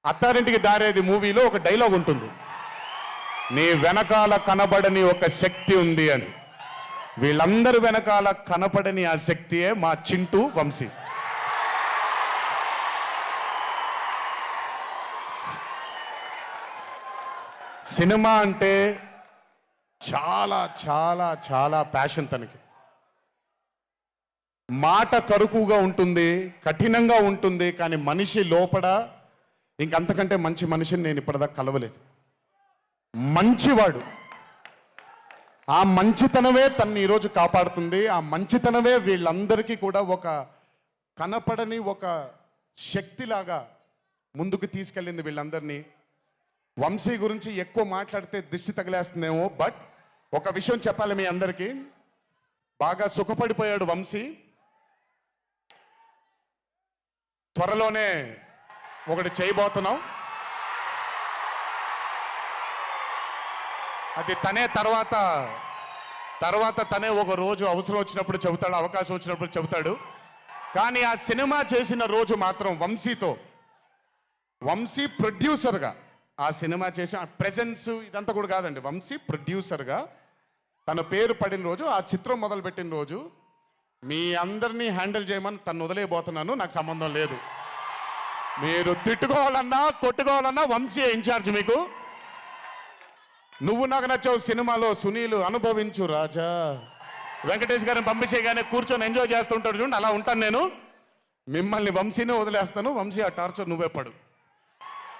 అత్తారింటికి దారేది మూవీలో ఒక డైలాగ్ ఉంటుంది, నీ వెనకాల కనబడని ఒక శక్తి ఉంది అని. వీళ్ళందరి వెనకాల కనపడని ఆ శక్తియే మా చింటూ వంశీ. సినిమా అంటే చాలా చాలా చాలా ప్యాషన్ తనకి. మాట కరుకుగా ఉంటుంది, కఠినంగా ఉంటుంది, కానీ మనిషి లోపల ఇంకంతకంటే మంచి మనిషిని నేను ఇప్పటిదాకా కలవలేదు. మంచివాడు. ఆ మంచితనమే తన్ని ఈరోజు కాపాడుతుంది. ఆ మంచితనమే వీళ్ళందరికీ కూడా ఒక కనపడని ఒక శక్తిలాగా ముందుకు తీసుకెళ్ళింది వీళ్ళందరినీ. వంశీ గురించి ఎక్కువ మాట్లాడితే దిష్టి తగిలేస్తుందేమో, బట్ ఒక విషయం చెప్పాలి మీ అందరికీ. బాగా సుఖపడిపోయాడు వంశీ. త్వరలోనే ఒకటి చేయబోతున్నాం. అది తనే తర్వాత తనే ఒక రోజు అవసరం వచ్చినప్పుడు చెబుతాడు, అవకాశం వచ్చినప్పుడు చెబుతాడు. కానీ ఆ సినిమా చేసిన రోజు మాత్రం వంశీ ప్రొడ్యూసర్గా ఆ సినిమా చేసిన ప్రెజెన్స్ ఇదంతా కూడా కాదండి. వంశీ ప్రొడ్యూసర్గా తన పేరు పడిన రోజు, ఆ చిత్రం మొదలుపెట్టిన రోజు, మీ అందరినీ హ్యాండిల్ చేయమని తను వదిలేయబోతున్నాను. నాకు సంబంధం లేదు. మీరు తిట్టుకోవాలన్నా కొట్టుకోవాలన్నా వంశీ ఇన్ఛార్జ్ మీకు. నువ్వు నాకు నచ్చావు సినిమాలో సునీల్ అనుభవించు రాజా, వెంకటేష్ గారిని పంపించేగానే కూర్చొని ఎంజాయ్ చేస్తుంటాడు చూడండి, అలా ఉంటాను నేను. మిమ్మల్ని వంశీనే వదిలేస్తాను. వంశీ ఆ టార్చర్ నువ్వే పడు.